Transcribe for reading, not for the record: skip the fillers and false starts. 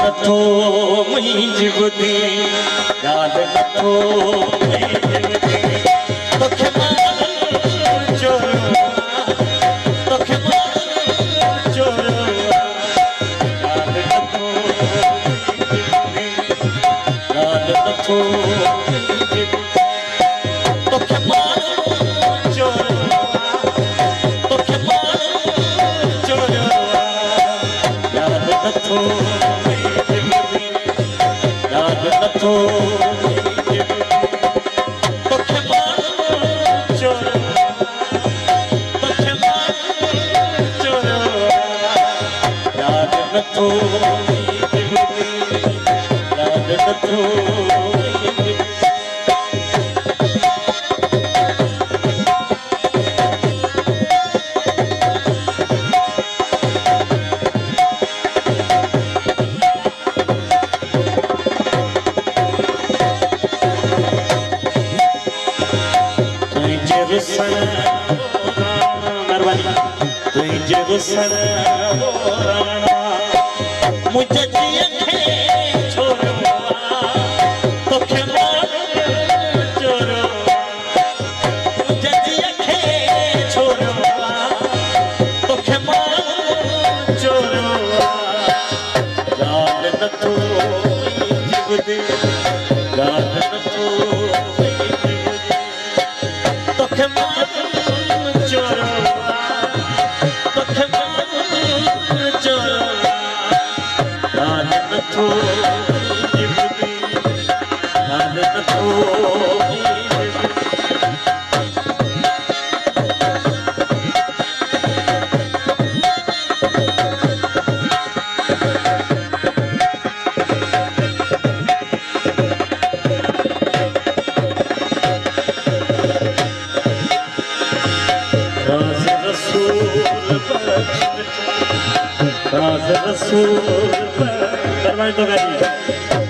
नथो मुंहिंजी ॿुधी ॻाल्हि नथो मुंहिंजी ॿुधी तोखे मां चोरियो तोखे मां चोरियो ॻाल्हि नथो मुंहिंजी ॿुधी ॻाल्हि नथो मुंहिंजी ॿुधी तोखे मां चोरियो तोखे मां चोरियो ॻाल्हि नथो नथो तोखे मां चोरियो तोखे मां चोरियो ॻाल्हि नथो ॻाल्हि नथो तुझे रुसण मुझे जिए खे छोड़ो तोखे मां चोरियो मुझे जिए खे छोड़ो तोखे मां चोरियो ॻाल्हि नथो मुंहिंजी ॿुधी ॻाल्हि नथो मुंहिंजी ॿुधी तोखे मां चोरियो रसूल दरवाजे तो